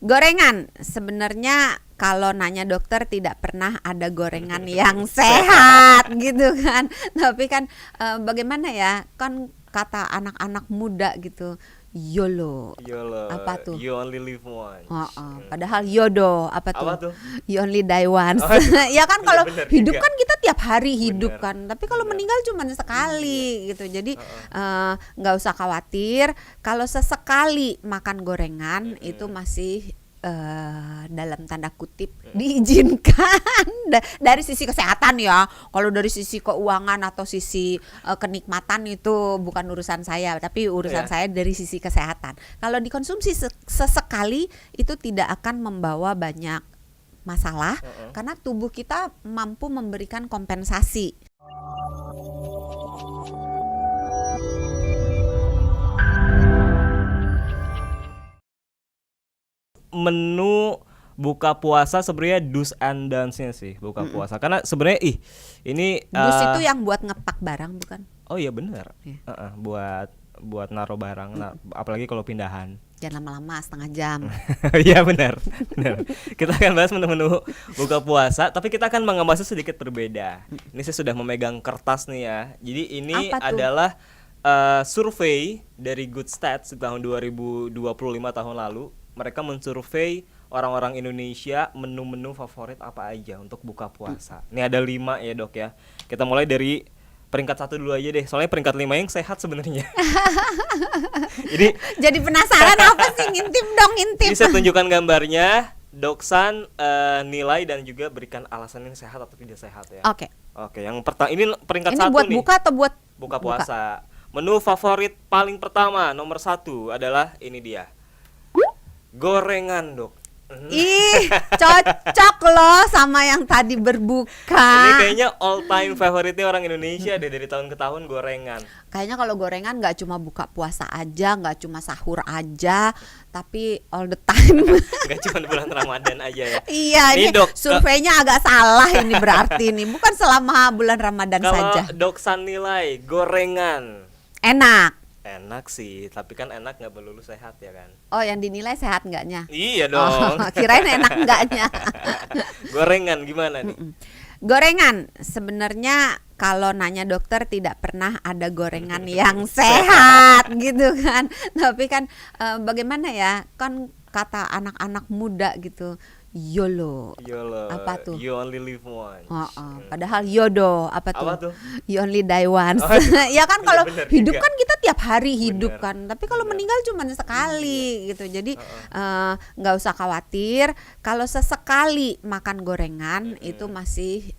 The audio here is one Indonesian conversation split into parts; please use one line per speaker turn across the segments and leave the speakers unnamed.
Gorengan, sebenarnya kalau nanya dokter tidak pernah ada gorengan yang sehat gitu kan. Tapi kan bagaimana ya, kan kata anak-anak muda gitu, YOLO.
YOLO,
Apa tuh?
you only live once.
Padahal YODO, apa
Apa
tuh?
tuh?
You only die once.
Oh,
Ya kan kalau
bener
hidup
juga.
kan kita tiap hari hidup
Bener,
kan. Tapi kalau
bener.
meninggal cuma sekali gitu. Jadi
Heeh.
nggak usah khawatir. Kalau sesekali makan gorengan itu masih dalam tanda kutip diizinkan dari sisi kesehatan ya. Kalau dari sisi keuangan atau sisi kenikmatan itu bukan urusan saya, tapi urusan
Iya.
saya dari sisi kesehatan. Kalau dikonsumsi sesekali itu tidak akan membawa banyak masalah karena tubuh kita mampu memberikan kompensasi.
Menu buka puasa sebenarnya do's and don'ts-nya sih buka puasa. Karena sebenarnya ini
Dus itu yang buat ngepak barang bukan?
oh iya benar.
Iya.
Buat naruh barang. Nah, apalagi kalau pindahan.
Jangan lama-lama, setengah jam.
Iya benar. Kita akan bahas menu-menu buka puasa, tapi kita akan mengebahasnya sedikit berbeda. Ini saya sudah memegang kertas nih ya. Jadi ini
Apa tuh?
adalah survei dari Good Stats di tahun 2025 tahun lalu. Mereka mensurvei orang-orang Indonesia menu-menu favorit apa aja untuk buka puasa. Ini ada 5 ya dok ya. Kita mulai dari peringkat 1 dulu aja deh. Soalnya peringkat 5 yang sehat sebenarnya.
Jadi penasaran apa sih? Ngintip dong, ngintip.
Jadi saya tunjukkan gambarnya. Doksan nilai dan juga berikan alasan ini sehat atau tidak sehat ya.
Oke.
Oke, yang pertama ini peringkat
Ini
1
buat
nih.
buka atau buat
Buka puasa. Menu favorit paling pertama nomor 1 adalah ini dia. Gorengan, Dok.
Ih, cocok loh sama yang tadi berbuka.
Ini kayaknya all time favoritnya orang Indonesia deh dari tahun ke tahun gorengan.
Kayaknya kalau gorengan nggak cuma buka puasa aja, nggak cuma sahur aja, tapi all the time.
Gak cuma bulan Ramadan aja ya.
Iya,
Nih,
ini
Dok,
surveinya agak salah ini berarti ini. Bukan selama bulan Ramadan
Kalau
saja.
Doksan nilai gorengan
Enak.
enak sih, tapi kan enak nggak melulu sehat ya kan.
Oh, yang dinilai sehat enggaknya?
Iya dong.
Kirain enak enggaknya.
Gorengan gimana nih?
Gorengan, sebenarnya kalau nanya dokter tidak pernah ada gorengan yang sehat gitu kan. Tapi kan bagaimana ya, kan kata anak-anak muda gitu, YOLO.
YOLO,
Apa tuh?
you only live once.
Padahal YODO, apa tuh?
Apa tuh?
You only die once.
Oh,
Ya kan kalau
bener
hidup
juga.
kan kita tiap hari hidup
Bener,
kan. Tapi kalau
bener.
meninggal cuma sekali gitu. Jadi nggak usah khawatir. Kalau sesekali makan gorengan itu masih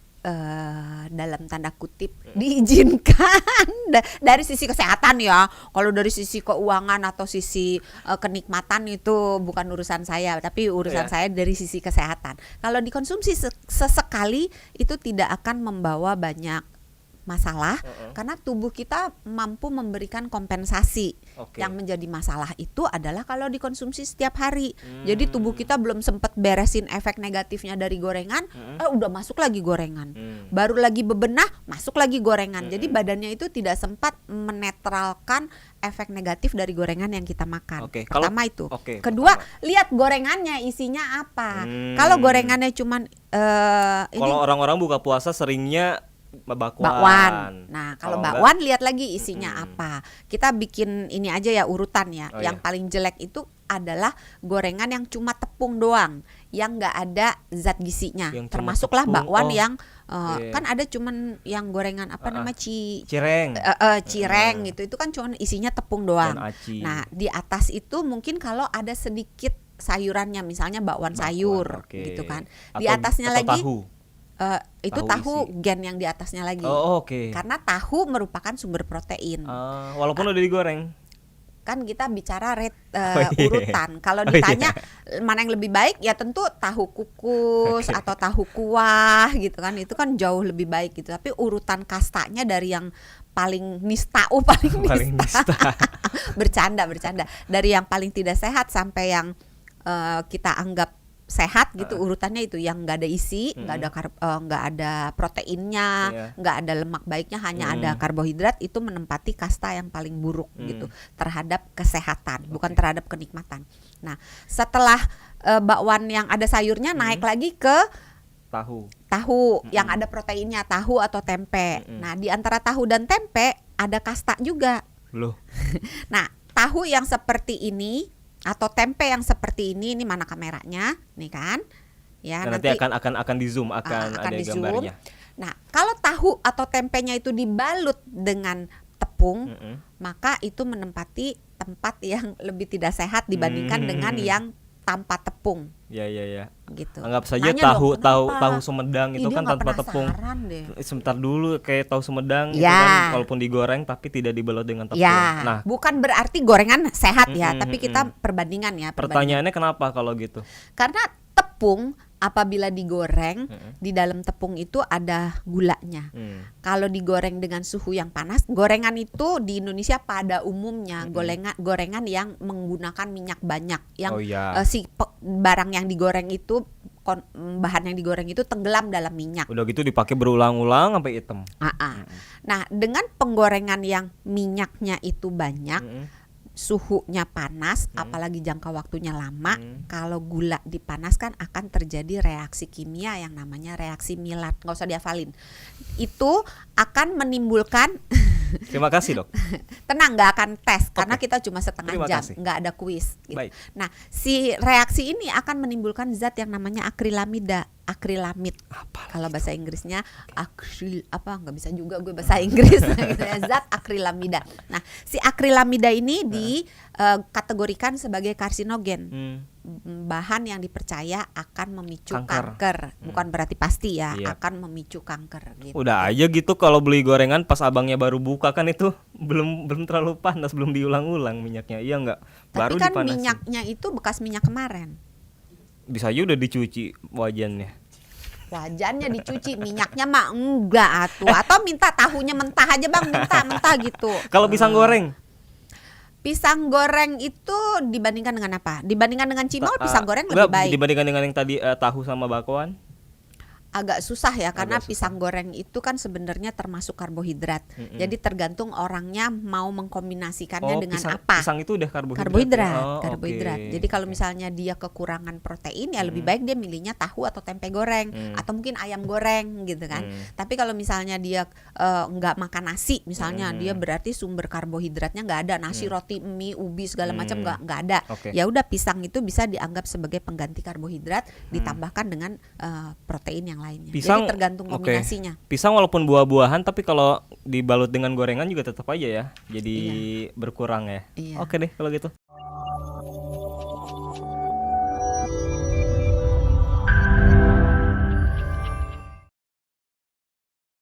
dalam tanda kutip diizinkan dari sisi kesehatan ya. Kalau dari sisi keuangan atau sisi kenikmatan itu bukan urusan saya, tapi urusan saya dari sisi kesehatan. Kalau dikonsumsi sesekali itu tidak akan membawa banyak masalah karena tubuh kita mampu memberikan kompensasi.
Oke.
Yang menjadi masalah itu adalah kalau dikonsumsi setiap hari. Jadi tubuh kita belum sempat beresin efek negatifnya dari gorengan, udah masuk lagi gorengan. Baru lagi bebenah, masuk lagi gorengan. Jadi badannya itu tidak sempat menetralkan efek negatif dari gorengan yang kita makan.
Oke,
Pertama itu.
oke,
Kedua,
pertama.
lihat gorengannya isinya apa. Kalau gorengannya cuman ini
Kalau orang-orang buka puasa seringnya
bakwan. Nah, kalau
Kalau
bakwan lihat lagi isinya apa. Kita bikin ini aja ya urutan ya.
Oh,
Yang
iya.
paling jelek itu adalah gorengan yang cuma tepung doang, yang nggak ada zat gizinya.
Yang cuma
Termasuklah
tepung.
bakwan
Oh,
yang
iya.
kan ada cuman yang gorengan apa namanya
cireng
cireng gitu. Itu kan cuma isinya tepung doang.
dan aci.
Nah, di atas itu mungkin kalau ada sedikit sayurannya, misalnya bakwan sayur
oke.
gitu kan. Di
Atau-
atasnya
atau
lagi
tahu.
itu
Tahu
tahu
isi.
gen yang di atasnya lagi.
Oh, oke.
Karena tahu merupakan sumber protein.
Walaupun udah digoreng.
Kan kita bicara
iya.
urutan. Kalau
Oh,
ditanya mana yang lebih baik, ya tentu tahu kukus atau tahu kuah gitu kan. Itu kan jauh lebih baik gitu. Tapi urutan kastanya dari yang paling paling
Paling
nista.
nista.
bercanda. Dari yang paling tidak sehat sampai yang kita anggap sehat gitu urutannya itu yang nggak ada isi, nggak ada proteinnya,
Iya.
nggak ada lemak baiknya, hanya ada karbohidrat, itu menempati kasta yang paling buruk gitu terhadap kesehatan, bukan terhadap kenikmatan. Nah, setelah bakwan yang ada sayurnya naik lagi ke
Tahu.
yang ada proteinnya, tahu atau tempe. Nah, di antara tahu dan tempe ada kasta juga.
Loh.
Nah, tahu yang seperti ini atau tempe yang seperti ini mana kameranya, nih kan? Ya,
Nah, nanti akan di zoom, akan ada
di zoom.
gambarnya.
Nah, kalau tahu atau tempenya itu dibalut dengan tepung, maka itu menempati tempat yang lebih tidak sehat dibandingkan dengan yang tanpa tepung.
Ya.
Gitu.
Anggap saja
Nanya
tahu
dong, kenapa?
tahu Sumedang itu
Ih, dia
kan
nggak
tanpa tepung.
penasaran deh.
Sebentar dulu, kayak tahu Sumedang itu
Ya.
kan walaupun digoreng tapi tidak dibalut dengan tepung.
Ya,
Nah,
bukan berarti gorengan sehat ya, tapi kita perbandingan ya.
pertanyaannya kenapa kalau gitu?
Karena tepung apabila digoreng, di dalam tepung itu ada gulanya. Kalau digoreng dengan suhu yang panas, gorengan itu di Indonesia pada umumnya gorengan yang menggunakan minyak banyak, yang
Oh, iya.
barang yang digoreng itu bahan yang digoreng itu tenggelam dalam minyak.
Udah gitu dipakai berulang-ulang sampai hitam.
Nah, dengan penggorengan yang minyaknya itu banyak, suhunya panas, apalagi jangka waktunya lama, kalau gula dipanaskan akan terjadi reaksi kimia yang namanya reaksi Maillard. Nggak usah dihafalin. Itu akan menimbulkan
Terima kasih, Dok.
tenang, nggak akan tes karena
Oke.
kita cuma setengah
Terima
jam,
kasih.
nggak ada kuis. Gitu.
Baik.
Nah, si reaksi ini akan menimbulkan zat yang namanya akrilamid. Kalau bahasa Inggrisnya nggak bisa juga gue bahasa Inggris gitu ya, zat akrilamida. Nah, si akrilamida ini dikategorikan sebagai karsinogen. Bahan yang dipercaya akan memicu kanker. Bukan berarti pasti ya,
Iya.
akan memicu kanker gitu.
Udah aja gitu kalau beli gorengan pas abangnya baru buka kan itu belum terlalu panas, belum diulang-ulang minyaknya. Iya enggak? Baru
Tapi kan
dipanasin.
minyaknya itu bekas minyak kemarin.
Bisa aja udah dicuci wajannya.
Wajannya dicuci, minyaknya mah enggak atuh. Atau minta tahunya mentah aja Bang, mentah gitu.
Kalau pisang goreng?
Pisang goreng itu dibandingkan dengan apa? Dibandingkan dengan cimol, pisang goreng
Enggak,
lebih baik.
dibandingkan dengan yang tadi tahu sama bakwan.
Agak susah ya, karena
Agak susah.
pisang goreng itu kan sebenarnya termasuk karbohidrat. Jadi tergantung orangnya mau mengkombinasikannya dengan apa.
Pisang itu udah karbohidrat.
Karbohidrat,
ya? Oh,
karbohidrat.
oke.
Jadi kalau misalnya dia kekurangan protein, ya lebih baik dia milihnya tahu atau tempe goreng, atau mungkin ayam goreng gitu kan. Tapi kalau misalnya dia nggak makan nasi, misalnya dia berarti sumber karbohidratnya nggak ada, nasi, roti, mie, ubi segala macam nggak ada.
Oke.
Ya udah, pisang itu bisa dianggap sebagai pengganti karbohidrat, ditambahkan dengan protein yang lainnya.
Pisang,
Jadi tergantung
oke.
kombinasinya.
Pisang walaupun buah-buahan tapi kalau dibalut dengan gorengan juga tetap aja ya. Jadi berkurang ya.
Iya.
Oke deh kalau gitu.